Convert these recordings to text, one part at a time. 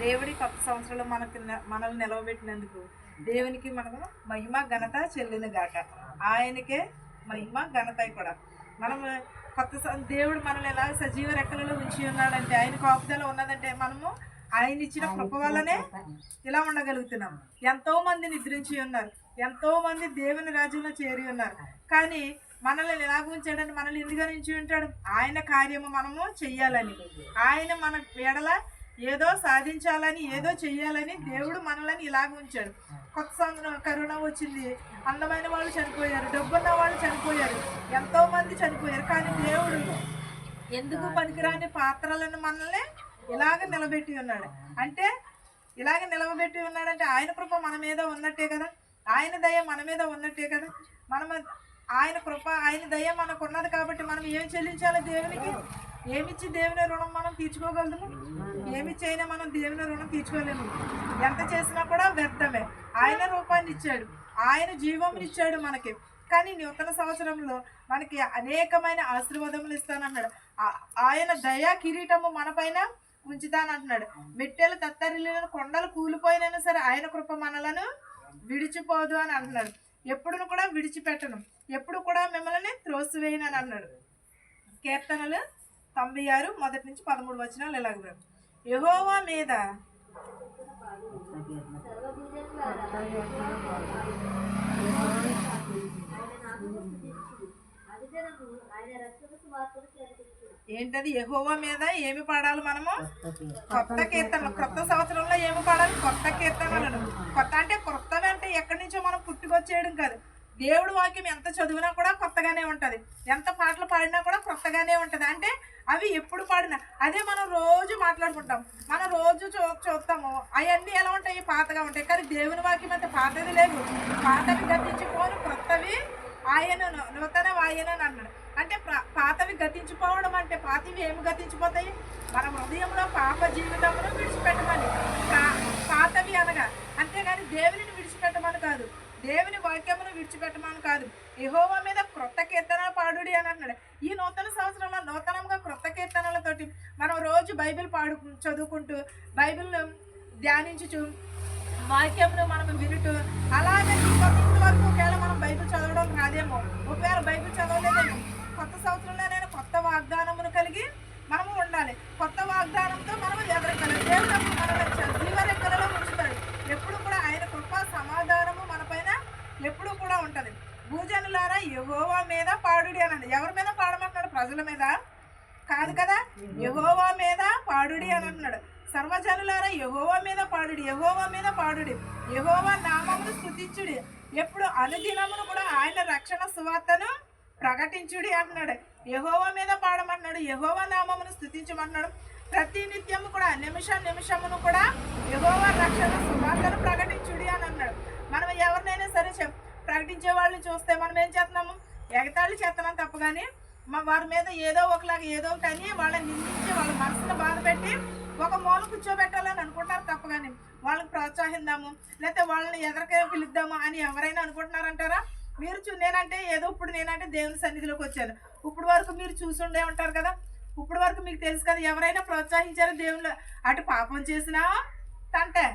దేవుడి కొత్త సంవత్సరంలో మనల్ని నిలవబెట్టినందుకు దేవునికి మనము మహిమ ఘనత చెల్లిన గాక. ఆయనకే మహిమ ఘనత కూడా. మనము దేవుడు మనల్ని ఎలా సజీవ రెక్కలలో ఉంచి ఉన్నాడంటే, ఆయన కాపుదల ఉన్నదంటే మనము ఆయన ఇచ్చిన కృప వల్లనే ఇలా ఉండగలుగుతున్నాం. ఎంతో మంది నిద్రించి ఉన్నారు, ఎంతో మంది దేవుని రాజ్యంలో చేరి ఉన్నారు. కానీ మనల్ని ఎలాగ ఉంచాడని, మనల్ని ఎందుకు నుంచి ఉంటాడు? ఆయన కార్యము మనము చెయ్యాలని, ఆయన మన ఎడల ఏదో సాధించాలని, ఏదో చెయ్యాలని దేవుడు మనల్ని ఇలాగ ఉంచాడు. కొత్త సంవత్సరం కరోనా వచ్చింది, అందమైన వాళ్ళు చనిపోయారు, డబ్బున్న వాళ్ళు చనిపోయారు, ఎంతో మంది చనిపోయారు. కానీ దేవుడు ఎందుకు పనికిరాని పాత్రలను మనల్ని ఇలాగ నిలబెట్టి ఉన్నాడు. అంటే ఇలాగ నిలబెట్టి ఉన్నాడంటే ఆయన కృప మన మీద ఉన్నట్టే కదా, ఆయన దయ మన మీద ఉన్నట్టే కదా. ఆయన కృప, ఆయన దయ మనకు ఉన్నది కాబట్టి మనం ఏం చెల్లించాలి దేవునికి? ఏమిచ్చి దేవుని రుణం మనం తీర్చుకోగలము? ఏమిచ్చి అయినా మనం దేవుని రుణం తీర్చుకోలేము. ఎంత చేసినా కూడా వ్యర్థమే. ఆయన రూపాన్ని ఇచ్చాడు, ఆయన జీవం ఇచ్చాడు మనకి. కానీ నూతన సంవత్సరంలో మనకి అనేకమైన ఆశీర్వాదములు ఇస్తానన్నాడు. ఆయన దయా కిరీటము మన పైన ఉంచుతానంటున్నాడు. మెట్టెలు తత్తరిల్లిన, కొండలు కూలిపోయినా సరే ఆయన కృప మనలను విడిచిపోదు అని అంటున్నాడు. ఎప్పుడు కూడా విడిచిపెట్టను, ఎప్పుడు కూడా మిమ్మల్ని త్రోసివేయను అని అన్నాడు. కీర్తనలు 96 మొదటి నుంచి 13 వచనాలు ఇలాగ. యెహోవా మీద ఏంటది? యెహోవా మీద ఏమి పాడాలి మనము? కొత్త కీర్తనలు. కొత్త సంవత్సరంలో ఏమి పాడాలి? కొత్త కీర్తనలను. కొత్త అంటే కొత్తవి అంటే ఎక్కడి నుంచో మనం పుట్టుకొచ్చేయడం కాదు. దేవుడు వాక్యం ఎంత చదివినా కూడా కొత్తగానే ఉంటుంది, ఎంత పాటలు పాడినా కూడా కొత్తగానే ఉంటుంది. అంటే అవి ఎప్పుడు పాడినా అదే మనం రోజు మాట్లాడుకుంటాం, మనం రోజు చూస్తాము. అవన్నీ ఎలా ఉంటాయి? పాతగా ఉంటాయి. కానీ దేవుని వాక్యం అంటే పాతది లేదు. పాతవి గతించిపోను, కొత్తవి ఆయన నూతన వాయన అన్నాడు. అంటే పాతవి గతించిపోవడం అంటే, పాతవి ఏమి గతించిపోతాయి? మన హృదయంలో పాప జీవితంలో విడిచిపెట్టమని, పాతవి అనగా. అంతేగాని దేవుని విడిచిపెట్టమని కాదు, దేవుని వాక్యమును విడిచిపెట్టమని కాదు. యెహోవా మీద క్రొత్త కీర్తనలు పాడుడి అని అన్నాడు. ఈ నూతన సంవత్సరంలో నూతనంగా క్రొత్త కీర్తనలతోటి మనం రోజు బైబిల్ చదువుకుంటూ, బైబిల్ ధ్యానించుచు, వాక్యమును మనం వినుటూ, అలాగే ఇంటి వరకు ఒకవేళ మనం బైబిల్ చదవడం రాదేమో, ఒకవేళ బైబిల్ చదవలేదేమో, కొత్త సంవత్సరంలో నేను కొత్త వాగ్దానమును కలిగి మనము ఉండాలి. కొత్త వాగ్దానంతో మనము ఎదరగలం. దేవుడు మనల్ని జీవరెక్కలలో ఉంచుతాడు. ఎప్పుడు కూడా ఆయన కృప సమాధానము మన పైన ఎప్పుడు కూడా ఉంటుంది. భూజనులారా యెహోవా మీద పాడుడి అన్నాడు. ఎవరి మీద పాడమంటున్నాడు? ప్రజల మీద కాదు కదా, యెహోవా మీద పాడుడి అని అంటున్నాడు. సర్వజనులారా యెహోవా మీద పాడుడి, యెహోవా మీద పాడుడి, యెహోవా నామమును స్తుతించుడి, ఎప్పుడు అనుదినమును కూడా ఆయన రక్షణ సువార్తను ప్రకటించుడి అంటున్నాడు. యెహోవా మీద పాడమంటున్నాడు, యెహోవా నామమును స్తుతించమంటున్నాడు. ప్రతి నిత్యము కూడా నిమిషమును కూడా యెహోవా రక్షణ సువార్తను ప్రకటించుడి అని అన్నాడు. మనం ఎవరినైనా సరే ప్రకటించే వాళ్ళని చూస్తే మనం ఏం చేస్తున్నాము? ఎగతాళి చేస్తున్నాం తప్ప. కానీ వారి మీద ఏదో ఒకలాగా ఏదో కానీ వాళ్ళని నిందించి వాళ్ళ మనసును బాధ పెట్టి ఒక మూల కూర్చోబెట్టాలని అనుకుంటారు తప్ప. కానీ వాళ్ళని ప్రోత్సహిద్దాము, లేకపోతే వాళ్ళని ఎదరికే పిలుద్దాము అని ఎవరైనా అనుకుంటున్నారంటారా? మీరు నేనంటే ఏదో ఇప్పుడు నేనంటే దేవుని సన్నిధిలోకి వచ్చాను, ఇప్పుడు వరకు మీరు చూసుండే ఉంటారు కదా, ఇప్పుడు వరకు మీకు తెలుసు కదా, ఎవరైనా ప్రోత్సహించారు దేవుని? అటు పాపం చేసినా తంటే,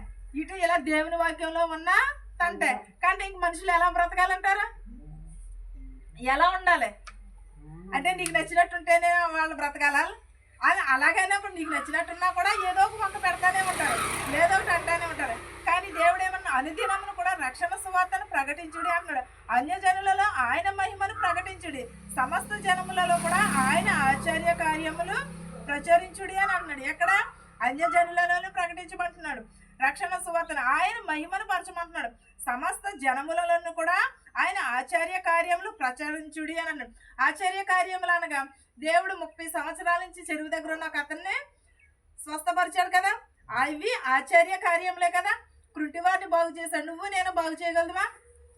ఇటు ఇలా దేవుని వాక్యంలో ఉన్నా తంటే. కానీ ఇంక మనుషులు ఎలా బ్రతకాలంటారా? ఎలా ఉండాలి అంటే నీకు నచ్చినట్టుంటేనే వాళ్ళు బ్రతకాల. అలాగైనా ఇప్పుడు నీకు నచ్చినట్టున్నా కూడా ఏదో ఒక వంక పెడతానే ఉంటారు, ఏదో ఒకటి అంటానే ఉంటారు. కానీ దేవుడు ఏమన్నా అనుదినమును కూడా రక్షణ సువార్తను ప్రకటించుడి అన్నాడు. అన్యజనులలో ఆయన మహిమను ప్రకటించుడి, సమస్త జనములలో కూడా ఆయన ఆశ్చర్య కార్యములు ప్రచురించుడి అని అన్నాడు. ఎక్కడ? అన్యజనులలో ప్రకటించమంటున్నాడు రక్షణ సువార్తను, ఆయన మహిమను పరచమంటున్నాడు. సమస్త జనములను కూడా ఆయన ఆశ్చర్య కార్యములు ప్రచురించుడి అని అన్నాడు. ఆశ్చర్య కార్యములు అనగా దేవుడు 30 సంవత్సరాల నుంచి చెరువు దగ్గర ఉన్న ఒక అతన్ని స్వస్థపరిచాడు కదా, అవి ఆశ్చర్య కార్యములే కదా. కృంటివారిని బాగు చేశాడు. నువ్వు నేను బాగు చేయగలదుమా?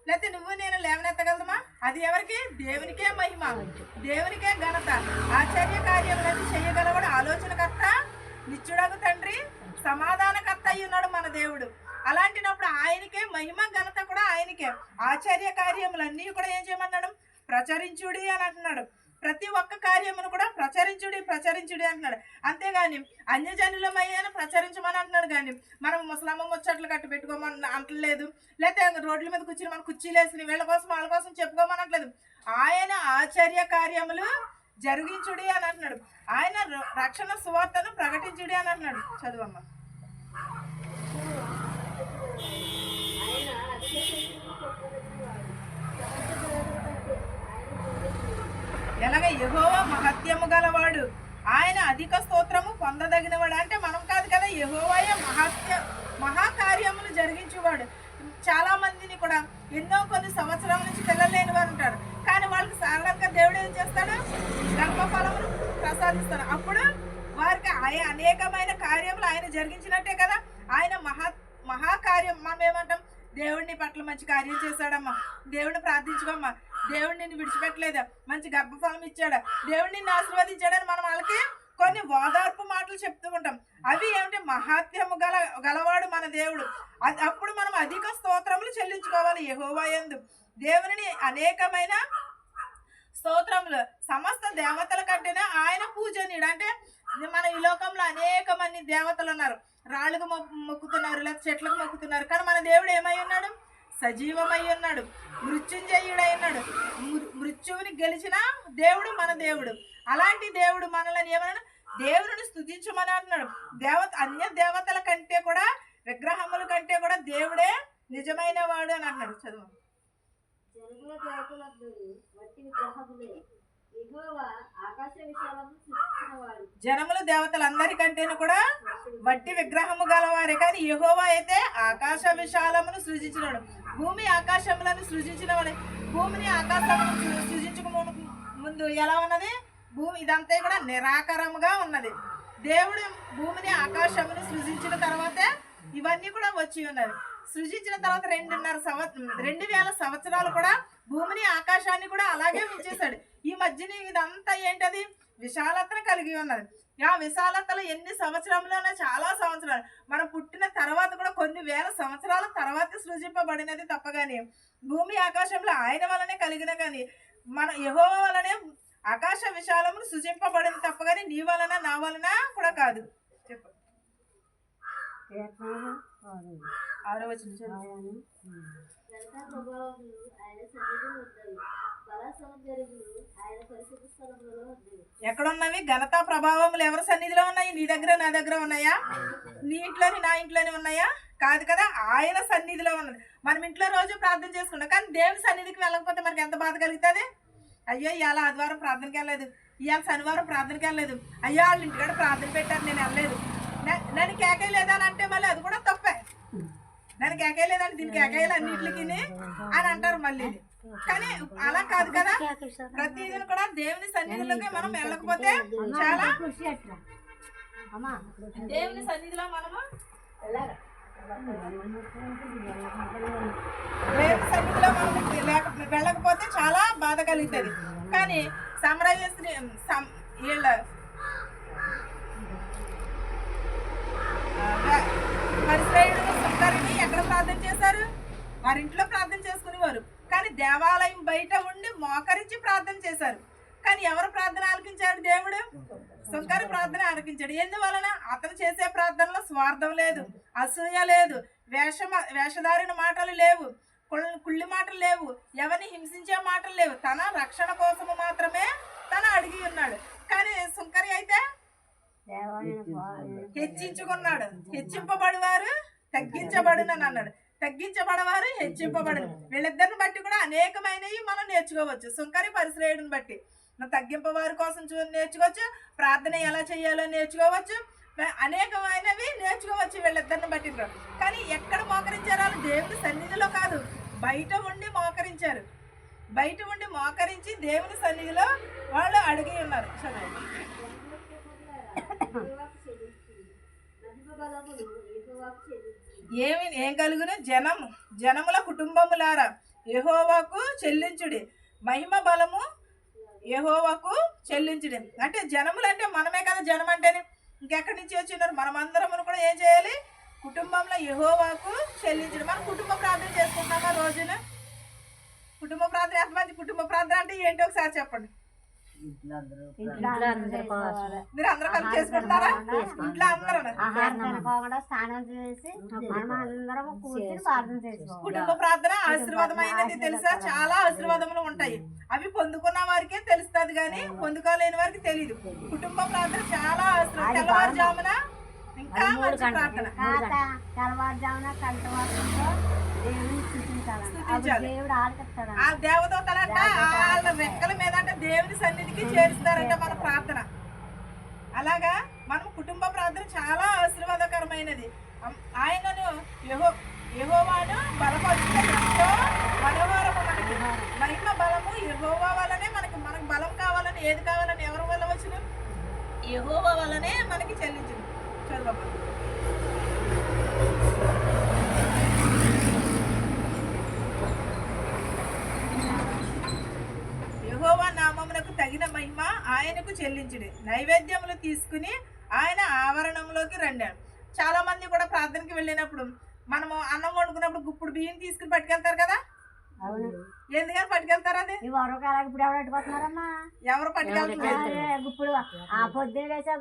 లేకపోతే నువ్వు నేను లేవనెత్తగలదుమా? అది ఎవరికి? దేవునికే మహిమ, దేవునికే ఘనత. ఆశ్చర్య కార్యములని చేయగలవాడు ఆలోచనకర్త, నిత్యుడగు తండ్రి, సమాధానకర్త అయి ఉన్నాడు మన దేవుడు. అలాంటినప్పుడు ఆయనకే మహిమ ఘనత కూడా ఆయనకే. ఆశ్చర్య కార్యములన్నీ కూడా ఏం చేయమన్నాడు? ప్రచురించుడి అని అంటున్నాడు. ప్రతి ఒక్క కార్యమును కూడా ప్రచురించుడి అంటున్నాడు. అంతేగాని అన్యజనులమయ్యాను ప్రచురించమని అంటున్నాడు. కానీ మనం ముసలమ్మ ముచ్చట్లు కట్టి పెట్టుకోమని అంటలేదు, లేకపోతే రోడ్ల మీద కూర్చుని మనం కుర్చీలు వేసుకుని వీళ్ళ కోసం వాళ్ళ కోసం చెప్పుకోమనట్లేదు. ఆయన ఆశ్చర్య కార్యములు జరిగించుడి అని అంటున్నాడు. ఆయన రక్షణ సువార్తను ప్రకటించుడి అని అంటున్నాడు. చదువమ్మ. ఎలాగ యెహోవా మహత్యము గలవాడు, ఆయన అధిక స్తోత్రము పొందదగినవాడు. అంటే మనం కాదు కదా, యెహోవాయే మహాకార్యములు జరిగించేవాడు. చాలా మందిని కూడా కొన్ని సంవత్సరాల నుంచి పిల్లలు లేని వారు ఉంటారు. కానీ వాళ్ళకి సాధారణంగా దేవుడు ఏం చేస్తాడు? గర్భఫలమును ప్రసాదిస్తాడు. అప్పుడు వారికి అనేకమైన కార్యములు ఆయన జరిగించినట్టే కదా. ఆయన మహాకార్యం. మనం ఏమంటాం? దేవుడిని పట్ల మంచి కార్యం చేశాడమ్మా, దేవుడిని ప్రార్థించుకోమ్మా, దేవుడు నిన్ను విడిచిపెట్టలేదా, మంచి గర్భఫలం ఇచ్చాడా, దేవుడు నిన్ను ఆశీర్వదించాడని మనం వాళ్ళకి కొన్ని ఓదార్పు మాటలు చెప్తూ ఉంటాం. అవి ఏమిటి? మహాత్యము గలవాడు మన దేవుడు. అప్పుడు మనం అధిక స్తోత్రములు చెల్లించుకోవాలి యెహోవా యందు. దేవుని అనేకమైన స్తోత్రములు. సమస్త దేవతల కంటేనే ఆయన పూజనీయుడు. అంటే మన ఈ లోకంలో అనేక మంది దేవతలు ఉన్నారు. రాళ్ళకు మొక్కుతున్నారు, లేకపోతే చెట్లకు మొక్కుతున్నారు. కానీ మన దేవుడు ఏమై ఉన్నాడు? సజీవమై ఉన్నాడు, మృత్యుంజయుడై ఉన్నాడు. మృత్యువుని గెలిచిన దేవుడు మన దేవుడు. అలాంటి దేవుడు మనల్ని ఏమన్నా దేవుడిని స్తుతించమని అంటున్నాడు. అన్య దేవతల కంటే కూడా, విగ్రహముల కంటే కూడా దేవుడే నిజమైన వాడు అని అంటున్నాడు. చదువు. జనముల దేవతలందరికంటేను కూడా వట్టి విగ్రహము గలవారే, కానీ యెహోవా అయితే ఆకాశ విశాలమును సృజించినాడు. భూమి ఆకాశములను సృజించినవాడు. భూమిని ఆకాశమును సృజించక ముందు ఎలా ఉన్నది? భూమి ఇదంతా కూడా నిరాకారముగా ఉన్నది. దేవుడు భూమిని ఆకాశమును సృజించిన తర్వాతే ఇవన్నీ కూడా వచ్చి ఉన్నది. సృజించిన తర్వాత 2000 సంవత్సరాలు కూడా భూమిని ఆకాశాన్ని కూడా అలాగే ఉంచేశాడు. ఈ మధ్యని ఇదంతా ఏంటది? విశాలతను కలిగి ఉన్నది. ఆ విశాలతలో ఎన్ని సంవత్సరంలోనే చాలా సంవత్సరాలు, మనం పుట్టిన తర్వాత కూడా కొన్ని వేల సంవత్సరాల తర్వాత సృజింపబడినది తప్పగాని భూమి ఆకాశంలో ఆయన వలనే కలిగిన, కానీ మన యెహోవా వలనే ఆకాశ విశాలమును సృజింపబడింది తప్పగాని నీ వలన నా వలన కూడా కాదు. చెప్పు. 6వ వచనం. ఎక్కడున్నవి ఘనతా ప్రభావములు? ఎవరి సన్నిధిలో ఉన్నాయి? నీ దగ్గర, నా దగ్గర ఉన్నాయా? నీ ఇంట్లోని, నా ఇంట్లోని ఉన్నాయా? కాదు కదా, ఆయన సన్నిధిలో ఉన్నది. మనం ఇంట్లో రోజు ప్రార్థన చేసుకుంటాం, కానీ దేవుని సన్నిధికి వెళ్ళకపోతే మనకి ఎంత బాధ కలుగుతుంది? అయ్యో ఇవాళ ఆదివారం ప్రార్థనకి వెళ్ళలేదు, ఇవాళ శనివారం ప్రార్థనకి వెళ్ళలేదు, అయ్యో వాళ్ళ ఇంటికాడ ప్రార్థన పెట్టారు నేను వెళ్ళలేదు, నన్ను కేకేయలేదా అని అంటే మళ్ళీ అది కూడా తప్పే. నన్ను కేకేయలేదని దీనికి కేకేయాలి అన్నింటికి అని అంటారు మళ్ళీ. కానీ అలా కాదు కదా, ప్రతిదిన కూడా దేవుని సన్నిధిలోకి మనం వెళ్ళకపోతే చాలా, దేవుని సన్నిధిలో మనము దేవుని సన్నిధిలో మనం వెళ్ళకపోతే చాలా బాధ కలుగుతుంది. కానీ సమరయ్య స్త్రీ వీళ్ళ పరిశ్రయుడు సుందరిని ఎక్కడ ప్రార్థన చేశారు? వారింట్లో ప్రార్థన చేసుకునేవారు. కానీ దేవాలయం బయట ఉండి మోకరించి ప్రార్థన చేశారు. కానీ ఎవరు ప్రార్థన ఆలకించాడు? దేవుడు సుంకరి ప్రార్థన ఆలకించాడు. ఎందువలన? అతను చేసే ప్రార్థనలో స్వార్థం లేదు, అసూయ లేదు, వేషధారిన మాటలు లేవు, కుళ్ళి మాటలు లేవు, ఎవరిని హింసించే మాటలు లేవు. తన రక్షణ కోసము మాత్రమే తను అడిగి ఉన్నాడు. కానీ సుంకరి అయితే హెచ్చించుకున్నాడు. హెచ్చింపబడివారు తగ్గించబడునని అన్నాడు. తగ్గించబడవారు హెచ్చింపబడు. వీళ్ళిద్దరిని బట్టి కూడా అనేకమైనవి మనం నేర్చుకోవచ్చు. సుంకరి పరిశ్రయుడిని బట్టి తగ్గింపవారి కోసం నేర్చుకోవచ్చు, ప్రార్థన ఎలా చేయాలో నేర్చుకోవచ్చు, అనేకమైనవి నేర్చుకోవచ్చు వీళ్ళిద్దరిని బట్టి. కానీ ఎక్కడ మోకరించారు? వాళ్ళు దేవుని సన్నిధిలో కాదు, బయట ఉండి మోకరించారు. బయట ఉండి మోకరించి దేవుని సన్నిధిలో వాళ్ళు అడిగి ఉన్నారు. ఏం కలుగును? జనముల కుటుంబములారా యెహోవాకు చెల్లించుడి, మహిమ బలము యెహోవాకు చెల్లించుడి. అంటే జనములు అంటే మనమే కదా, జనం అంటేనే ఇంకెక్కడి నుంచి వచ్చినారు? మనమందరం కూడా ఏం చేయాలి? కుటుంబంలో యెహోవాకు చెల్లించుడి. మనం కుటుంబ ప్రార్థన చేసుకుంటున్నామా రోజున? కుటుంబ ప్రార్థన ఎంతమంది? కుటుంబ ప్రార్థన అంటే ఏంటో ఒకసారి చెప్పండి. ఇంట్లో అందరూ మీరు అందరూ కలిసి చేసుకుంటున్నారా? ఇంట్లో అందరూ స్నానం చేసి మనం అందరం కూర్చొని ప్రార్థన చేసుకోవాలి. కుటుంబ ప్రార్థన ఆశీర్వాదమైనది తెలుసా? చాలా ఆశీర్వాదములు ఉంటాయి. అవి పొందుకున్న వారికే తెలుస్తుంది కానీ పొందుకోలేని వారికి తెలియదు. కుటుంబ ప్రార్థన చాలా ఆశీర్వాదం. తెల్లవారుజామున ఇంకా మంచి ప్రార్థన. తెల్లవారుజామున కంటవాసంతో దేవుని స్థుతించాలి. దేవుడు ఆలకిస్తాడు. ఆ దేవదూతలంట వాళ్ళ రెక్కల మీద దేవుని సన్నిధికి చేరుస్తారంట మన ప్రార్థన. అలాగా మనం కుటుంబ ప్రార్థన చాలా ఆశీర్వాదకరమైనది. ఆయనను యెహోవాను బలపరుచుట ఎంతో మనోహరము. మనకి మహిమ బలము యెహోవా వల్లనే మనకు బలం కావాలని ఏది కావాలని ఎవరి వల్ల వచ్చిన యెహోవా వల్లనే మనకి చెల్లించింది. చదువు యెహోవా నామమునకు తగిన మహిమ ఆయనకు చెల్లించుడు. నైవేద్యములు తీసుకుని ఆయన ఆవరణంలోకి రండాడు. చాలా మంది కూడా ప్రార్థనకి వెళ్ళినప్పుడు మనము అన్నం వండుకున్నప్పుడు గుప్పుడు బియ్యం తీసుకుని పట్టుకెళ్తారు కదా. ఎందుకని పట్టుకెళ్తారు? అది ఇప్పుడు ఎవరు అట్టుకోతున్నారమ్మా? ఎవరు పట్టుకెళ్తారు? గుప్పుడు ఆ పొద్దున వేసా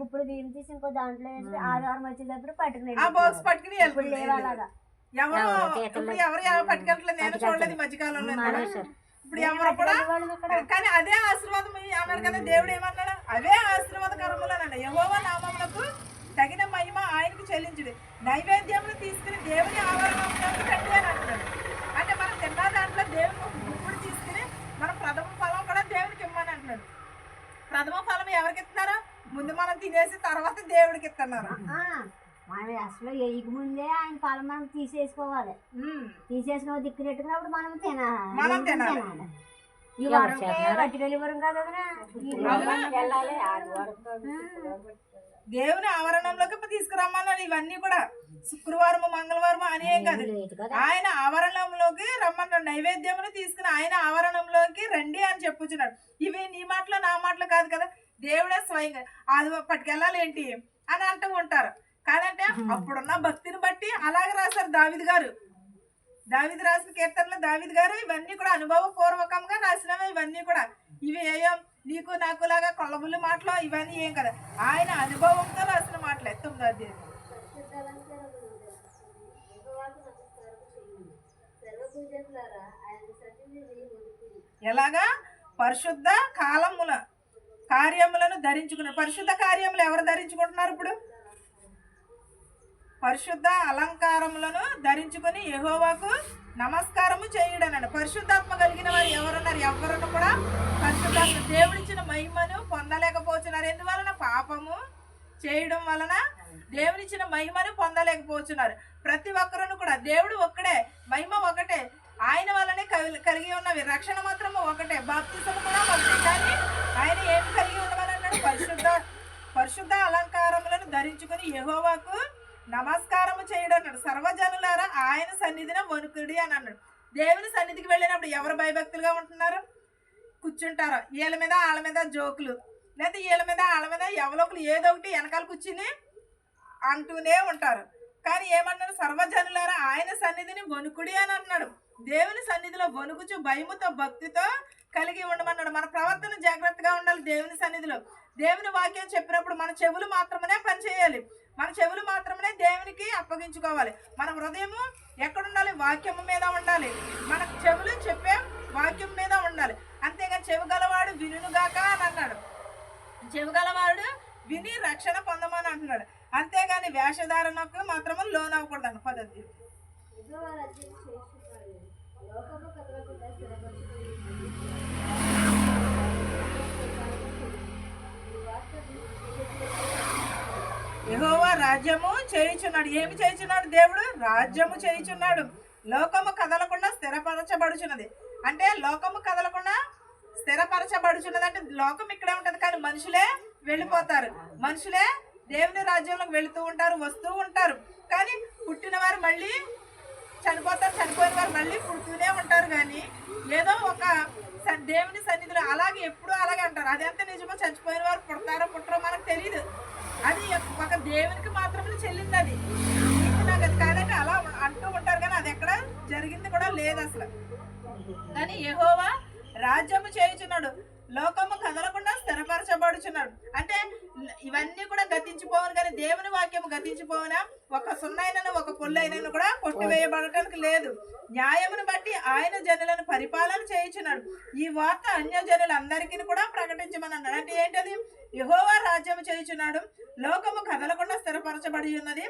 గుప్పుడు బియ్యం తీసి ఇంకో దాంట్లో వేసి ఆదివారం వచ్చేటప్పుడు పట్టుకుని ఆ బాక్స్ పట్టుకుని ఇప్పుడు లేవాలగా ఎవరు ఎవరు పట్టుకెళ్ళట్లేదు. నేను చూడలేదు ఈ మధ్యకాలంలో. ఇప్పుడు ఎవరు కూడా కానీ అదే ఆశీర్వాదం అన్నాడు కదా దేవుడు. ఏమన్నాడు? అదే ఆశీర్వాదకరములు అన్నాడు. యెహోవా నామమునకు తగిన మహిమ ఆయనకు చెల్లించుడు. నైవేద్యములు తీసుకుని దేవుని ఆవరణంలోకి రండి అని అంటున్నాడు. అంటే మనం తిన్న దాంట్లో దేవుని ఒక గుప్పుడు తీసుకుని మన ప్రథమ ఫలం కూడా దేవునికి ఇమ్మని అంటున్నాడు. ప్రథమ ఫలం ఎవరికి ఇస్తున్నారు? ముందు మనం తినేసి తర్వాత దేవుడికి ఇస్తున్నారు. మనం అసలు వేయక ముందే ఆయన ఫలం మనం తీసేసుకోవాలి. తీసేసుకుని దిక్కునెట్టుకున్నప్పుడు మనం తినాలి. ఈ వారంటే వట్టికెళ్ళి వరం కదా దేవుని ఆవరణంలోకి తీసుకురమ్మన్నాడు. ఇవన్నీ కూడా శుక్రవారం మంగళవారం అని ఏం కాదు, ఆయన ఆవరణంలోకి రమ్మన్నాడు. నైవేద్యమును తీసుకుని ఆయన ఆవరణంలోకి రండి అని చెప్పుచున్నాడు. ఇవి నీ మాటలు నా మాటలు కాదు కదా, దేవుడే స్వయంగా అది పట్టుకెళ్ళాలి ఏంటి అని అంటూ ఉంటారు. కాదంటే అప్పుడున్న భక్తిని బట్టి అలాగే రాశారు దావీదు గారు. దావీదు రాసిన కీర్తనలు దావీదు గారు ఇవన్నీ కూడా అనుభవపూర్వకంగా రాసినవి. ఇవన్నీ కూడా ఇవి ఏయో నీకు నాకు లాగా కొలబుల్లి మాటలు ఇవన్నీ ఏం కదా, ఆయన అనుభవంతో రాసిన మాటలే. 9వ అధ్యాయం. ఎలాగా పరిశుద్ధ కార్యములను ధరించుకున్నారు. పరిశుద్ధ కార్యములు ఎవరు ధరించుకుంటున్నారు? ఇప్పుడు పరిశుద్ధ అలంకారములను ధరించుకొని యెహోవాకు నమస్కారము చేయుడన్నాడు. పరిశుద్ధాత్మ కలిగిన వారు ఎవరున్నారు? ఎవరును కూడా పరిశుద్ధాత్మ దేవుడిచ్చిన మహిమను పొందలేకపోతున్నారు. ఎందువలన? పాపము చేయడం వలన దేవుడిచ్చిన మహిమను పొందలేకపోతున్నారు. ప్రతి ఒక్కరును కూడా దేవుడు ఒక్కడే, మహిమ ఒకటే, ఆయన వల్లనే కలిగి ఉన్నవి. రక్షణ మాత్రము ఒకటే, బాప్తిసము కూడా ఒకటే. కానీ ఆయన ఏమి కలిగి ఉండవాలన్నాడు? పరిశుద్ధ అలంకారములను ధరించుకొని యెహోవాకు నమస్కారము చేయడన్నాడు. సర్వజనులారా ఆయన సన్నిధిన వణుకుడి అని అన్నాడు. దేవుని సన్నిధికి వెళ్ళినప్పుడు ఎవరు భయభక్తులుగా ఉంటున్నారు? కూర్చుంటారు వీళ్ళ మీద వాళ్ళ మీద జోకులు, లేదా వీళ్ళ మీద వాళ్ళ మీద ఎవరొకరు ఏదో ఒకటి వెనకాల కూర్చుని అంటూనే ఉంటారు. కానీ ఏమన్నాడు? సర్వజనులారా ఆయన సన్నిధిని వణుకుడి అని అన్నాడు. దేవుని సన్నిధిలో వణుకుచు భయముతో భక్తితో కలిగి ఉండమన్నాడు. మన ప్రవర్తన జాగ్రత్తగా ఉండాలి. దేవుని సన్నిధిలో దేవుని వాక్యం చెప్పినప్పుడు మన చెవులు మాత్రమే పనిచేయాలి. మన చెవులు మాత్రమే దేవునికి అప్పగించుకోవాలి. మన హృదయము ఎక్కడుండాలి? వాక్యం మీద ఉండాలి. మన చెవులు చెప్పే వాక్యం మీద ఉండాలి. అంతేగాని చెవి గలవాడు వినుగాక అని అన్నాడు. చెవి గలవాడు విని రక్షణ పొందమని అంటున్నాడు. అంతేగాని వేషధారణకు మాత్రము లోనవ్వకూడదు అన్న పద్ధతి. యెహోవా రాజ్యము చేయుచున్నాడు. ఏమి చేయుచున్నాడు? దేవుడు రాజ్యము చేయుచున్నాడు. లోకము కదలకుండా స్థిరపరచబడుచున్నది. అంటే లోకము కదలకుండా స్థిరపరచబడుచున్నది అంటే లోకం ఇక్కడే ఉంటుంది, కానీ మనుషులే వెళ్ళిపోతారు. మనుషులే దేవుని రాజ్యంలోకి వెళుతూ ఉంటారు, వస్తూ ఉంటారు. కానీ పుట్టిన వారు మళ్ళీ చనిపోతారు, చనిపోయిన వారు మళ్ళీ పుడుతూనే ఉంటారు. కానీ ఏదో ఒక దేవుని సన్నిధిలో అలాగే ఎప్పుడు అలాగే అంటారు. అది ఎంత నిజమో, చచ్చిపోయిన వారు పుడతారో పుట్టరో మనకు తెలియదు. అది ఒక దేవునికి మాత్రమే చెల్లింది. అది నాకు అది కాదంటే అలా అంటూ ఉంటారు, కానీ అది ఎక్కడ జరిగింది కూడా లేదు అసలు. కానీ యెహోవా రాజ్యము చేయుచున్నాడు. లోకము కదలకుండా స్థిరపరచబడుచున్నాడు. అంటే ఇవన్నీ కూడా గతించిపోవను, కానీ దేవుని వాక్యము గతించిపోవునా? ఒక సున్నైనను ఒక పొల్లైనను కూడా కొట్టివేయబడటానికి లేదు. న్యాయమును బట్టి ఆయన జనులను పరిపాలన చేయుచున్నాడు. ఈ వార్త అన్య జనులందరికీ కూడా ప్రకటించమని అన్నాడు. అంటే ఏంటది? యెహోవా రాజ్యము చేయుచున్నాడు, లోకము కదలకుండా స్థిరపరచబడి ఉన్నది,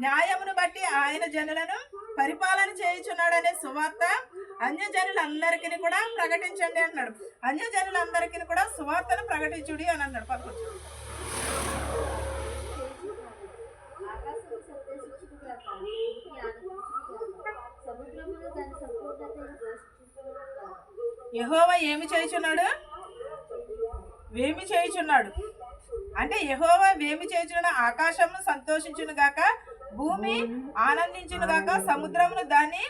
న్యాయమును బట్టి ఆయన జనులను పరిపాలన చేయుచున్నాడు అనే సువార్త అన్య జనులందరికీ కూడా ప్రకటించండి అన్నాడు. అన్య జనులందరికీ కూడా సువార్తను ప్రకటించుడి అని అన్నాడు. యెహోవా ఏమి చేయుచున్నాడు? వేమి చేయుచున్నాడు. అంటే యెహోవా వేమి చేయుచున్నాడు? ఆకాశమును సంతోషించును గాక, భూమి ఆనందించును గాక, సముద్రమును దాని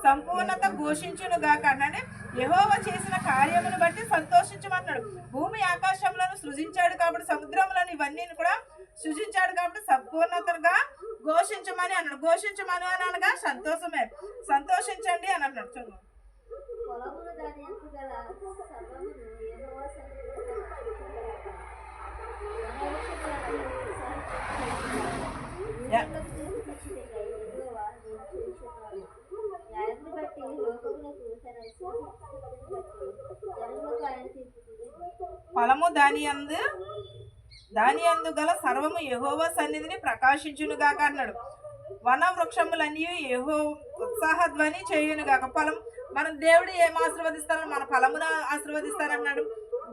సంపూర్ణత ఘోషించును గాక అన్నాడు. యెహోవా చేసిన కార్యమును బట్టి సంతోషించమన్నాడు. భూమి ఆకాశములను సృజించాడు కాబట్టి, సముద్రములను ఇవన్నీ కూడా సృజించాడు కాబట్టి సంపూర్ణతగా ఘోషించమని అన్నాడు. ఘోషించమని అని అనగా సంతోషమే, సంతోషించండి అని అన్నాడు. చదువు. ఫలము దాని యందు గల సర్వము యెహోవా సన్నిధిని ప్రకాశించునుగాక అన్నాడు. వన వృక్షములన్నీ యెహోవా ఉత్సాహధ్వని చేయునుగాక. ఫలం మనం దేవుడు ఏం ఆశీర్వదిస్తారని? మన ఫలమును ఆశీర్వదిస్తానన్నాడు.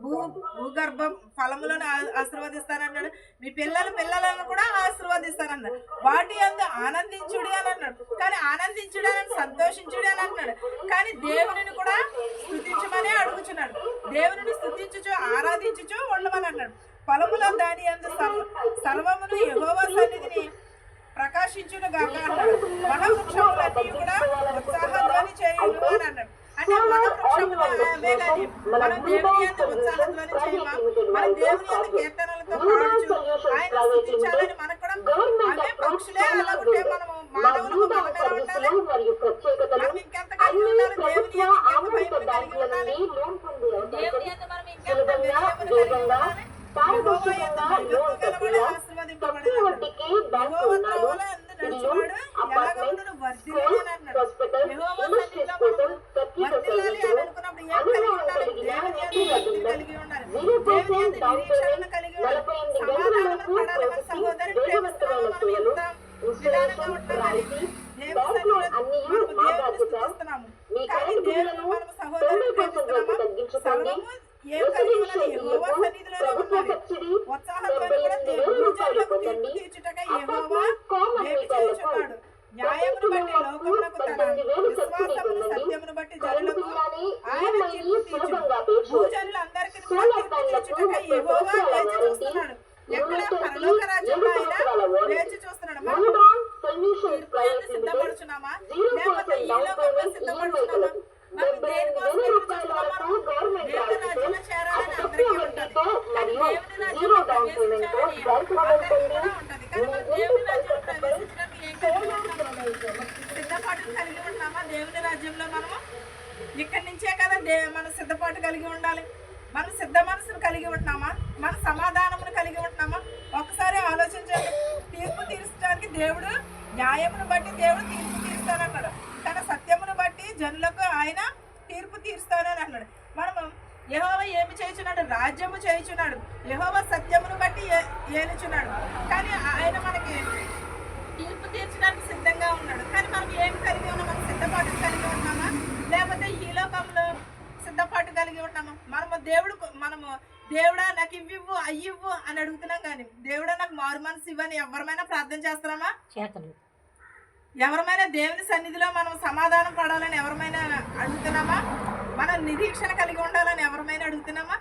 భూగర్భ ఫలములను ఆశీర్వదిస్తానన్నాడు. మీ పిల్లలను కూడా ఆశీర్వదిస్తానన్నాడు. వాటి యందు ఆనందించుడి అని అన్నాడు. కానీ ఆనందించుడి అని, సంతోషించుడి అని అన్నాడు. కానీ దేవునిని కూడా స్తుతించమని అడుగుచున్నాడు. దేవుని స్తుతించుచు ఆరాధించుచు ఉండమని అన్నాడు. ఫలముల దాని యందు సర్వమును యెహోవా సన్నిధిని ప్రకాశించును గాక అన్నాడు. వన వృక్షములన్నీ కూడా ఉత్సాహధ్వని చేయును అని అన్నాడు. అంటే వన వృక్షములే కానీ మనం దేవుని యందు ఉత్సాహధ్వని చేయమా? మనం దేవుని యందు కీర్తనలతో పాడుచు ఆయన స్తుతించాలని మనకు కూడా అవే పక్షులే అలా ఉంటే మనము మానవులకు మనం ఎలా ఉండాలి? మనం ఇంకెంత కలిగి ఉండాలి? దేవుని యందు ఎంత భయమును కలిగి ఉండాలి? దేవుని యందు మనం ఇంకెంత వినయమును కలిగి ఉండాలి? యెహోవా యందు భయభక్తి గలవాడు ఆశీర్వదింపబడినవాడు. యెహోవా త్రోవల యందు నడుచువాడు ఎలాగవును వర్ధిల్లును అని అన్నాడు. యెహోవా సన్నిధిలో మనం వర్ధిల్లాలి అని అనుకున్నప్పుడు ఏం కలిగి ఉండాలి? దేవుని యందు భక్తిని కలిగి ఉండాలి. దేవుని యందు నిరీక్షణను కలిగి ఉండాలి. సమాధానమును పడాలి. మన సహోదరుని ప్రేమిస్తున్నాము. మనం ఎంత విధానంగా ఉండాలి? దేవుని సన్నిధిలో మనము దేవుని స్తుతిస్తున్నాము, కానీ దేవుని మనము సహోదరుని ప్రేమిస్తున్నామా? సర్వము ఏం కలిగి ఉన్నది? యెహోవా సన్నిధిలోనే ఉన్నది. ఉత్సాహధ్వని కూడా దేవుని జనులకు తీర్పు తీర్చుటకై యెహోవా వేమి చేయుచున్నాడు. న్యాయమును బట్టి లోకమునకు తన విశ్వాసమును, సత్యమును బట్టి జనులకు ఆయన తీర్పు తీర్చును. భూజనులందరికీ కూడా తీర్పు తీర్చుటకై యెహోవా వేచి చూస్తున్నాడు. ఎక్కడ? పరలోక రాజ్యంలో ఆయన వేచి చూస్తున్నాడు. మనం తీర్పు సిద్ధపడుచున్నామా? లేకపోతే ఈ లోకంలో సిద్ధపడుచున్నామా? మనం దేనికోసం ఎదురు చూస్తున్నామా? దేవుని రాజ్యంలో చేరాలని అందరికీ ఉంటుంది, కానీ దేవుని రాజ్యంలో ప్రవేశించాలని అందరికీ కూడా ఉంటుంది. కానీ మనం దేవుని రాజ్యంలో ప్రవేశించడానికి ఏం కలిగి ఉంటున్నాము? సిద్ధపాటును కలిగి ఉంటున్నామా? దేవుని రాజ్యంలో మనము ఇక్కడి నుంచే కదా మనం సిద్ధపాటు కలిగి ఉండాలి. మనం సిద్ధ మనసును కలిగి ఉంటున్నామా? మన సమాధానమును కలిగి ఉంటున్నామా? ఒకసారి ఆలోచించండి. తీర్పు తీర్చడానికి దేవుడు, న్యాయమును బట్టి దేవుడు తీర్పు తీరుస్తానన్నాడు. తన సత్యమును బట్టి జనులకు ఆయన తీర్పు తీరుస్తానని అన్నాడు. మనము యెహోవా ఏమి చేయుచున్నాడు? రాజ్యము చేయుచున్నాడు. యెహోవా సత్యమును బట్టి ఏలుచున్నాడు. కానీ ఆయన మనకి తీర్పు తీర్చడానికి సిద్ధంగా ఉన్నాడు. కానీ మనం ఏమి కలిగి ఉన్నాం? మనం సిద్ధపాటు కలిగి ఉన్నామా? లేకపోతే ఈ లోకంలో సిద్ధపాటు కలిగి ఉన్నామా? మనము దేవుడా నాకు ఇవ్వు అయ్యివ్వు అని అడుగుతున్నాం, కానీ దేవుడా నాకు మారు మనసు ఇవ్వని ఎవరమైనా ప్రార్థన చేస్తున్నామా? ఎవరమైనా దేవుని సన్నిధిలో మనం సమాధానం పడాలని ఎవరమైనా అడుగుతున్నామా? మన నిరీక్షణ కలిగి ఉండాలని ఎవరమైనా అడుగుతున్నామా?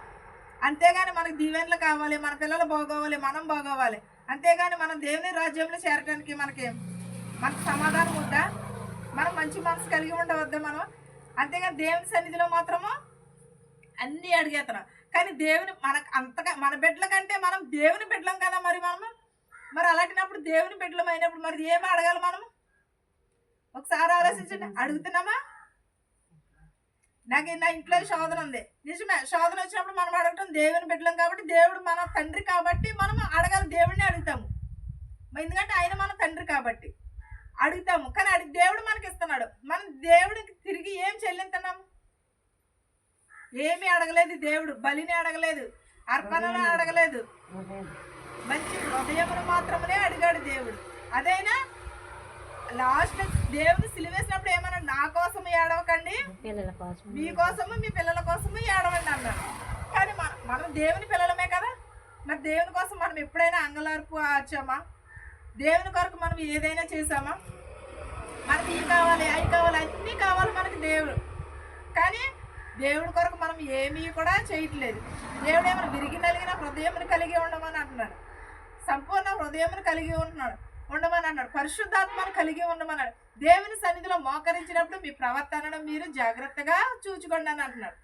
అంతేగాని మనకు దీవెనలు కావాలి, మన పిల్లలు బాగోవాలి, మనం బాగోవాలి. అంతేగాని మనం దేవుని రాజ్యంలో చేరడానికి మనకు సమాధానం వద్దా? మనం మంచి మనసు కలిగి ఉండవద్దా మనం? అంతేగాని దేవుని సన్నిధిలో మాత్రము అన్నీ అడిగేస్తున్నాం. కానీ దేవుని మనకు అంతగా మన బిడ్డల కంటే మనం దేవుని బిడ్డలం కదా. మరి అలాంటినప్పుడు దేవుని బిడ్డలం అయినప్పుడు మరి ఏమి అడగాలి? మనం ఒకసారి ఆలోచించండి. అడుగుతున్నామా? నాకు నా ఇంట్లో శోధన ఉంది. నిజమే, శోధన వచ్చినప్పుడు మనం అడగటం దేవుని బిడ్డలం కాబట్టి, దేవుడు మన తండ్రి కాబట్టి మనం అడగాలి, దేవుడిని అడుగుతాము. ఎందుకంటే ఆయన మన తండ్రి కాబట్టి అడుగుతాము. కానీ దేవుడు మనకి ఇస్తున్నాడు. మనం దేవుడికి తిరిగి ఏం చెల్లిస్తున్నాము? ఏమీ అడగలేదు. దేవుడు బలిని అడగలేదు, అర్పణను అడగలేదు, మంచి హృదయమును మాత్రమే అడిగాడు దేవుడు. అదైనా లాస్ట్ దేవుని సిలువేసినప్పుడు ఏమన్నా, నా కోసం ఏడవకండి, మీకోసము మీ పిల్లల కోసము ఏడవండి అన్నాడు. కానీ మనం దేవుని పిల్లలమే కదా. మరి దేవుని కోసం మనం ఎప్పుడైనా అంగలార్పు ఆర్చామా? దేవుని కొరకు మనం ఏదైనా చేసామా? మనకి ఇవి కావాలి, అవి కావాలి, అన్నీ కావాలి మనకి దేవుడు. కానీ దేవుడి కొరకు మనం ఏమీ కూడా చేయట్లేదు. దేవుడు ఏమైనా విరిగి నలిగిన హృదయమును కలిగి ఉండమని అంటున్నాడు, సంపూర్ణ హృదయమును కలిగి ఉండమని అన్నాడు, పరిశుద్ధాత్మను కలిగి ఉండమన్నాడు. దేవుని సన్నిధిలో మోకరించినప్పుడు మీ ప్రవర్తనను మీరు జాగ్రత్తగా చూచుకోండి అని అంటున్నాడు.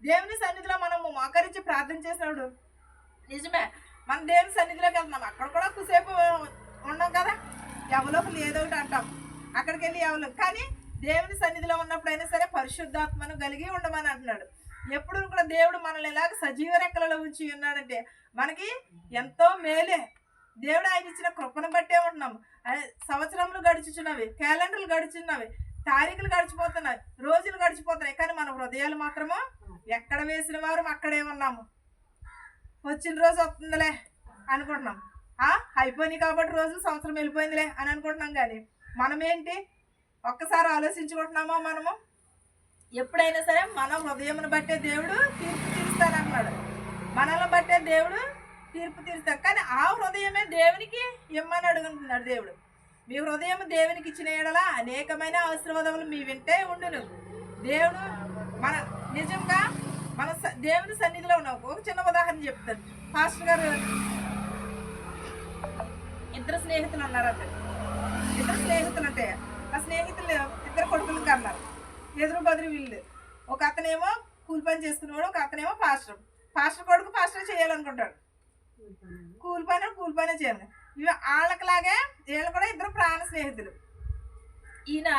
దేవుని సన్నిధిలో మనము మోకరించి ప్రార్థన చేసినప్పుడు నిజమే మనం దేవుని సన్నిధిలోకి వెళ్తున్నాం. అక్కడ కూడా కుసేపు ఉండం కదా, ఎవలోకి ఏదో ఒకటి అంటాం, అక్కడికి వెళ్ళి ఎవరు. కానీ దేవుని సన్నిధిలో ఉన్నప్పుడైనా సరే పరిశుద్ధాత్మను కలిగి ఉండమని అంటున్నాడు. ఎప్పుడు కూడా దేవుడు మనల్ని ఎలాగ సజీవ రెక్కలలో ఉంచి ఉన్నాడంటే మనకి ఎంతో మేలే. దేవుడు ఆయన ఇచ్చిన కృపను బట్టే ఉంటున్నాము. సంవత్సరములు గడిచుచున్నవి, క్యాలెండర్లు గడిచున్నవి, తారీఖులు గడిచిపోతున్నాయి, రోజులు గడిచిపోతున్నాయి. కానీ మన హృదయాలు మాత్రము ఎక్కడ వేసిన వారు అక్కడే ఉన్నాము. వచ్చిన రోజు వస్తుందిలే అనుకుంటున్నాం, అయిపోయినాయి కాబట్టి రోజు సంవత్సరం వెళ్ళిపోయిందిలే అని అనుకుంటున్నాం. కానీ మనమేంటి ఒక్కసారి ఆలోచించుకుంటున్నామా? మనము ఎప్పుడైనా సరే మన హృదయమును బట్టే దేవుడు తీర్పు తీరుస్తానన్నాడు. మనల్ని బట్టే దేవుడు తీర్పు తీరుస్తాడు. కానీ ఆ హృదయమే దేవునికి ఇమ్మని అడుగుతున్నాడు దేవుడు. మీ హృదయం దేవునికి ఇచ్చిన ఎడల అనేకమైన ఆశీర్వాదములు మీ వింటే ఉండును. దేవుడు మన నిజంగా మన దేవుని సన్నిధిలో ఉన్నాం. ఒక చిన్న ఉదాహరణ చెప్తాను. పాస్టర్ గారు ఇద్దరు స్నేహితులు ఉన్నారంట. ఇద్దరు స్నేహితులు అంటే ఆ స్నేహితులు ఇద్దరు కొడుకులు అన్నారు, ఎదురు బదురు వీళ్ళు. ఒక అతనేమో కూలి పని చేసుకునేవాడు, ఒక అతనేమో పాస్టర్ కొడుకు పాస్టర్ చేయాలనుకుంటాడు. కూలి పని చేయాలి. ఇవి వాళ్ళకిలాగే వీళ్ళు కూడా ఇద్దరు ప్రాణ స్నేహితులు. ఈయన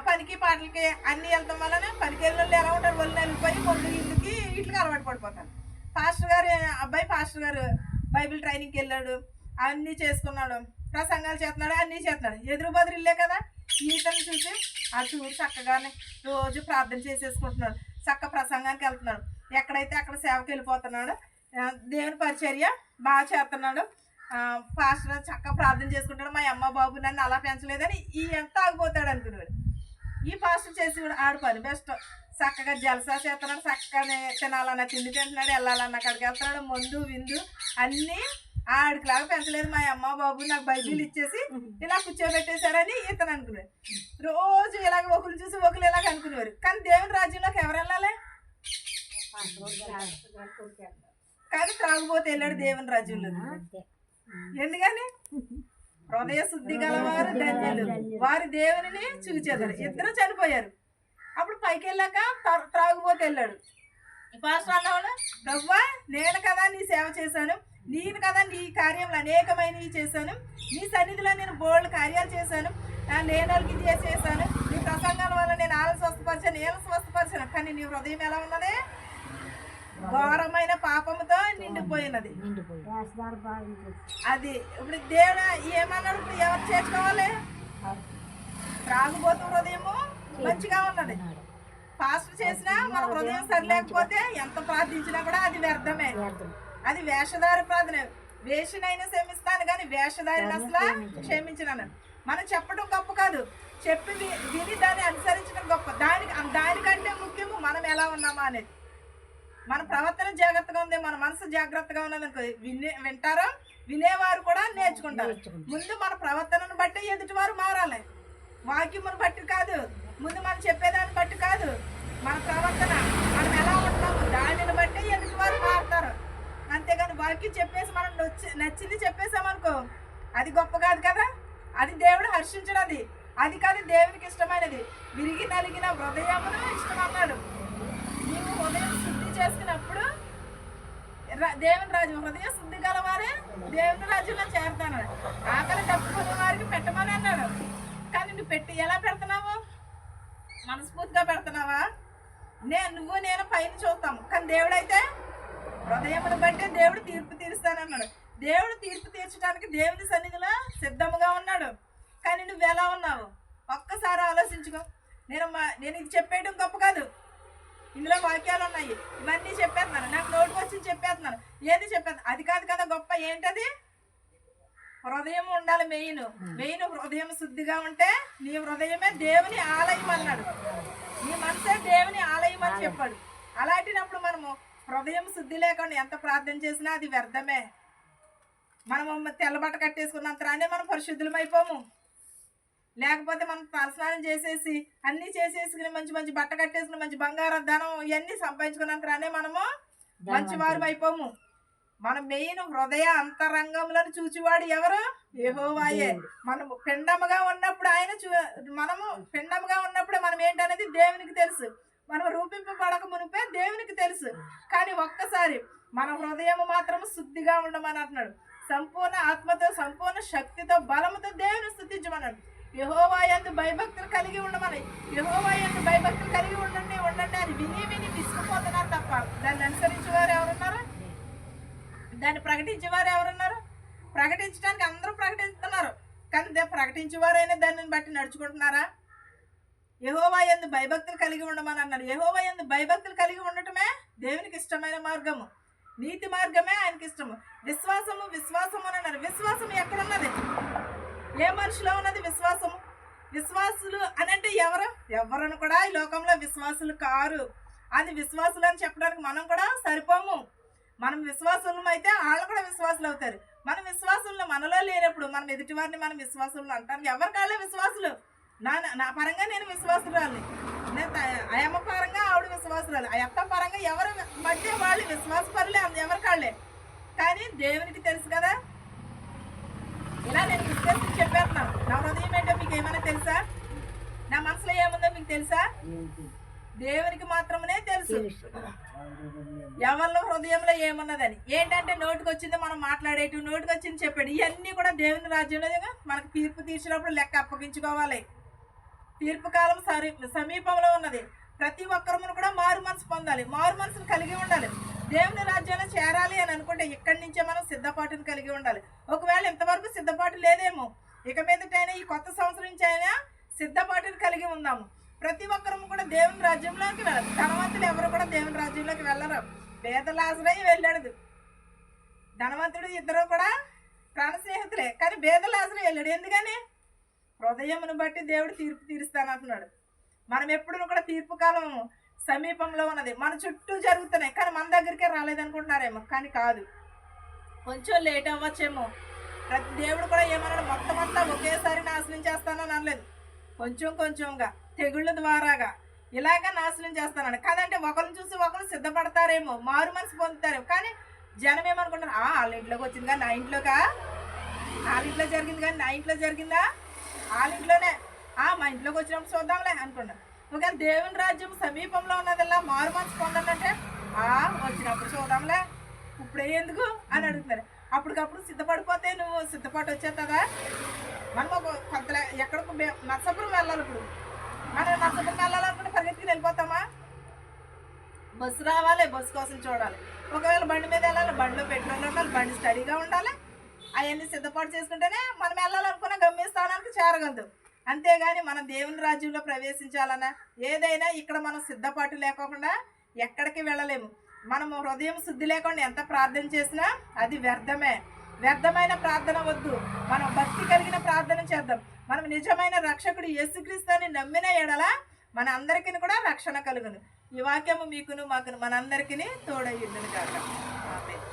పనికి పాటలకి అన్నీ వెళ్తాం వల్లనే పనికి వెళ్ళి ఎలా ఉంటారు, వాళ్ళు వెళ్ళిపోయి ముందు ఇంటికి అలవాటు పడిపోతారు. పాస్టర్ గారు బైబిల్ ట్రైనింగ్కి వెళ్ళాడు, అన్నీ చేసుకున్నాడు, ప్రసంగాలు చేస్తున్నాడు, అన్నీ చేస్తున్నాడు. ఎదురు బదురు ఇల్లే కదా. ఈతను చూసి ఆ చూడు చక్కగానే రోజు ప్రార్థన చేసేసుకుంటున్నాడు, చక్క ప్రసంగానికి వెళ్తున్నాడు, ఎక్కడైతే అక్కడ సేవకి వెళ్ళిపోతున్నాడు, దేవుని పరిచర్య బాగా చేస్తున్నాడు. పాస్టర్ చక్క ప్రార్థన చేసుకుంటాడు, మా అమ్మ బాబు నన్ను అలా పెంచలేదని ఈ ఎంత ఆగిపోతాడు అనుకున్నాడు. ఈ పాస్టర్ చేసి ఆడు పని బెస్ట్, చక్కగా జలసా చేస్తున్నాడు, చక్కగా తినాలన్న తిండి తింటున్నాడు, వెళ్ళాలన్న అక్కడికి వెళ్తున్నాడు, మందు విందు అన్నీ ఆడికిలాగా పెంచలేదు. మా అమ్మ బాబు నాకు బైబిల్ ఇచ్చేసి ఇలా కూర్చోబెట్టేశారని ఇతను అనుకున్నాడు. రోజు ఇలాగ ఒకరు చూసి ఒకరు ఇలాగ అనుకునేవారు. కానీ దేవుని రాజ్యంలోకి ఎవరు వెళ్ళాలి? కానీ త్రాగుబోతే వెళ్ళాడు దేవుని రాజ్యంలో. ఎందుకని? హృదయ శుద్ధి గలవారు ధన్యులు, వారి దేవుని చూచేదారు. ఇద్దరు చనిపోయారు. అప్పుడు పైకి వెళ్ళాక త్రాగుబోతే వెళ్ళాడు. పాస్టర్ అన్నవాడు, రవ్వా నేను కదా నీ సేవ చేశాను, నేను కదా నీ కార్యములు అనేకమైనవి చేశాను, నీ సన్నిధిలో నేను బోల్డ్ కార్యాలు చేశాను, లేని వాళ్ళకి చేసేసాను, నీ ప్రసంగాల వల్ల నేను వాళ్ళని స్వస్థపరిచాను, వీళ్ళని స్వస్థపరిచాను. కానీ నీ హృదయం ఎలా ఉన్నది? ఘోరమైన పాపముతో నిండిపోయినది. అది ఇప్పుడు దేవుడు ఏమన్నాడు? ఇప్పుడు ఎవరు చేసుకోవాలి? త్రాగుబోతు హృదయము మంచిగా ఉన్నది. పాస్టర్ చేసినా మన హృదయం సరిలేకపోతే ఎంత ప్రార్థించినా కూడా అది వ్యర్థమే. అది వేషధారి ప్రార్థన. వేషనైనా క్షమిస్తాను కానీ వేషధారిని అసలు క్షమించినాను. మనం చెప్పడం గొప్ప కాదు, చెప్పి విని దాన్ని అనుసరించడం గొప్ప. దానికంటే ముఖ్యము మనం ఎలా ఉన్నామా అనేది. మన ప్రవర్తన జాగ్రత్తగా ఉంది, మన మనసు జాగ్రత్తగా ఉన్నది అనుకో, వింటారో వినేవారు కూడా నేర్చుకుంటారు. ముందు మన ప్రవర్తనను బట్టి ఎదుటివారు మారాలి. వాక్యమును బట్టి కాదు, ముందు మనం చెప్పేదాన్ని బట్టి కాదు, మన ప్రవర్తన మనం ఎలా ఉంటాము దానిని బట్టి ఎదుటివారు మారుతారు. అంతేగాని వాక్యం చెప్పేసి మనం నచ్చింది చెప్పేసామనుకో, అది గొప్ప కాదు కదా. అది దేవుడు హర్షించినది, అది కాదు దేవునికి ఇష్టమైనది. విరిగి నలిగిన హృదయమును ఇష్టం అన్నాడు. నీవు హృదయం శుద్ధి చేసుకున్నప్పుడు దేవుని రాజ్యం, హృదయం శుద్ధి గలవారే దేవుని రాజ్యంలో చేరుతాడు. ఆకలి తప్పుకున్న వారికి పెట్టమని అన్నాడు. కానీ నువ్వు ఎలా పెడుతున్నావు? మనస్ఫూర్తిగా పెడుతున్నావా? నేను పైన చూస్తాము, కానీ దేవుడైతే హృదయమును బట్టే దేవుడు తీర్పు తీరుస్తానన్నాడు. దేవుడు తీర్పు తీర్చడానికి దేవుని సన్నిధిలో సిద్ధముగా ఉన్నాడు. కానీ నువ్వు ఎలా ఉన్నావు ఒక్కసారి ఆలోచించుకో. నేను ఇది చెప్పేయడం గొప్ప కాదు, ఇందులో వాక్యాలు ఉన్నాయి, ఇవన్నీ చెప్పేస్తున్నాను, నాకు నోటికి వచ్చి చెప్పేస్తున్నాను. ఏది చెప్పేస్తాను అది కాదు కదా గొప్ప. ఏంటది? హృదయం ఉండాలి. మెయిన్ హృదయం శుద్ధిగా ఉంటే నీ హృదయమే దేవుని ఆలయం అన్నాడు. నీ మనసే దేవుని ఆలయం అని చెప్పాడు. అలాంటినప్పుడు మనము హృదయం శుద్ధి లేకుండా ఎంత ప్రార్థన చేసినా అది వ్యర్థమే. మనము తెల్లబట్ట కట్టేసుకున్నంతరానే మనం పరిశుద్ధులమైపోము. లేకపోతే మనం తలస్నానం చేసేసి అన్నీ చేసేసుకుని మంచి మంచి బట్ట కట్టేసుకుని మంచి బంగారం ధనం ఇవన్నీ సంపాదించుకున్నంతరానే మనము మంచి వారు అయిపోము. మన మెయిన్ హృదయ అంతరంగంలో చూచివాడు ఎవరు? యెహోవాయే. మనము పిండముగా ఉన్నప్పుడు మనము పిండముగా ఉన్నప్పుడు మనం ఏంటనేది దేవునికి తెలుసు. మనం రూపింపబడక మునిపే దేవునికి తెలుసు. కానీ ఒక్కసారి మన హృదయం మాత్రం శుద్ధిగా ఉండమని అంటున్నాడు. సంపూర్ణ ఆత్మతో సంపూర్ణ శక్తితో బలముతో దేవుని స్తుతించమన్నాడు. యెహోవా యందు భయభక్తులు కలిగి ఉండమని. యెహోవా యందు భయభక్తులు కలిగి ఉండండి అని విని విసుకుపోతున్నారు తప్ప దాన్ని అనుసరించేవారు ఎవరున్నారు? దాన్ని ప్రకటించేవారు ఎవరున్నారు? ప్రకటించడానికి అందరూ ప్రకటిస్తున్నారు, కానీ ప్రకటించేవారైనా దానిని బట్టి నడుచుకుంటున్నారా? యెహోవా యందు భయభక్తులు కలిగి ఉండమని అన్నారు. యెహోవా యందు భయభక్తులు కలిగి ఉండటమే దేవునికి ఇష్టమైన మార్గము, నీతి మార్గమే ఆయనకి ఇష్టము. విశ్వాసము అని అన్నారు. విశ్వాసం ఎక్కడున్నది? ఏ మనిషిలో ఉన్నది విశ్వాసము? విశ్వాసులు అని అంటే ఎవరని కూడా ఈ లోకంలో విశ్వాసులు కారు. అది విశ్వాసులు అని చెప్పడానికి మనం కూడా సరిపోము. మనం విశ్వాసులం అయితే వాళ్ళు కూడా విశ్వాసులు అవుతారు. మనం విశ్వాసులు మనలో లేనప్పుడు మనం ఎదుటి వారిని మనం విశ్వాసులు అంటానికి ఎవరి కాళ్ళే విశ్వాసులు. నా పరంగా నేను విశ్వాసురాలి, నేను అయమ్మ పరంగా ఆవిడ విశ్వాసురాలు, అయ్యప్ప పరంగా ఎవరి మధ్య వాళ్ళు విశ్వాసపరులే ఎవరి కాళ్ళే. కానీ దేవునికి తెలుసు కదా. ఇలా నేను విశ్లేషించి చెప్పేస్తున్నాను. నా హృదయం ఏంటో మీకు ఏమైనా తెలుసా? నా మనసులో ఏముందో మీకు తెలుసా? దేవునికి మాత్రమే తెలుసు ఎవరి హృదయంలో ఏమున్నదని. ఏంటంటే నోటికి వచ్చింది మనం మాట్లాడేటి, నోటికి వచ్చింది చెప్పాడు. ఇవన్నీ కూడా దేవుని రాజ్యంలో మనకు తీర్పు తీర్చినప్పుడు లెక్క అప్పగించుకోవాలి. తీర్పు కాలం సమీపంలో ఉన్నది. ప్రతి ఒక్కరమును కూడా మారు మనసు పొందాలి, మారు మనసును కలిగి ఉండాలి. దేవుని రాజ్యంలో చేరాలి అని అనుకుంటే ఇక్కడి నుంచే మనం సిద్ధపాటును కలిగి ఉండాలి. ఒకవేళ ఇంతవరకు సిద్ధపాటు లేదేమో, ఇక మీదటైనా ఈ కొత్త సంవత్సరం నుంచి అయినా సిద్ధపాటును కలిగి ఉందాము. ప్రతి ఒక్కరము కూడా దేవుని రాజ్యంలోకి వెళ్ళాలి. ధనవంతులు ఎవరు కూడా దేవుని రాజ్యంలోకి వెళ్ళరు. బేదలాజరై వెళ్ళాడు. ధనవంతుడు ఇద్దరు కూడా ప్రాణ స్నేహితులే, కానీ బేదలాజరై వెళ్ళాడు. ఎందుకని? హృదయమును బట్టి దేవుడు తీర్పు తీరుస్తానంటున్నాడు. మనం ఎప్పుడు కూడా తీర్పు కాలం సమీపంలో ఉన్నది, మన చుట్టూ జరుగుతున్నాయి, కానీ మన దగ్గరికే రాలేదనుకుంటున్నారేమో. కానీ కాదు, కొంచెం లేట్ అవ్వచ్చేమో. ప్రతి దేవుడు కూడా ఏమన్నాడు? మొత్తం అంతా ఒకేసారి నాశనం చేస్తానని అనలేదు. కొంచెంగా తెగుళ్ళ ద్వారాగా ఇలాగ నాశనం చేస్తానని. కాదంటే ఒకరిని చూసి ఒకరు సిద్ధపడతారేమో, మారు మనసు పొందుతారేమో. కానీ జనం ఏమనుకుంటారు? వాళ్ళ ఇంట్లోకి వచ్చింది కానీ నా ఇంట్లోకా, వాళ్ళ ఇంట్లో జరిగింది కానీ నా ఇంట్లో జరిగిందా, వాళ్ళ ఇంట్లోనే మా ఇంట్లోకి వచ్చినప్పుడు చూద్దాంలే అనుకున్నాను. ఒకవేళ దేవుని రాజ్యం సమీపంలో ఉన్నదల్లా మారు మనసు పొందాలంటే వచ్చినప్పుడు చూద్దాంలే, ఇప్పుడే ఎందుకు అని అడుగుతున్నారు. అప్పటికప్పుడు సిద్ధపడిపోతే నువ్వు సిద్ధపాటు వచ్చేస్తుందా? మనం కొంత ఎక్కడికి నర్సాపురం వెళ్ళాలి. ఇప్పుడు మనం నర్సాపురం వెళ్ళాలనుకుంటే పరిగెత్తుకుని వెళ్ళిపోతామా? బస్సు రావాలి, బస్సు కోసం చూడాలి. ఒకవేళ బండి మీద వెళ్ళాలి, బండిలో పెట్రోల్ ఉండాలి, బండి స్టడీగా ఉండాలి. అవన్నీ సిద్ధపాటు చేసుకుంటేనే మనం వెళ్ళాలనుకున్న గమ్యస్థానానికి చేరగలదు. అంతేగాని మనం దేవుని రాజ్యంలో ప్రవేశించాలన్నా ఏదైనా ఇక్కడ మనం సిద్ధపాటు లేకుండా ఎక్కడికి వెళ్ళలేము. మనము హృదయం శుద్ధి లేకుండా ఎంత ప్రార్థన చేసినా అది వ్యర్థమే. వ్యర్థమైన ప్రార్థన వద్దు. మనం భక్తి కలిగిన ప్రార్థన చేద్దాం. మనం నిజమైన రక్షకుడు యేసుక్రీస్తుని నమ్మిన ఎడల మన అందరికీ కూడా రక్షణ కలుగును. ఈ వాక్యము మీకును మాకును మనందరికీ తోడయ్యుండును కాక. ఆమేన్.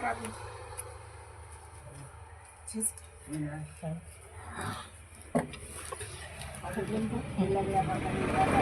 ప్రార్థన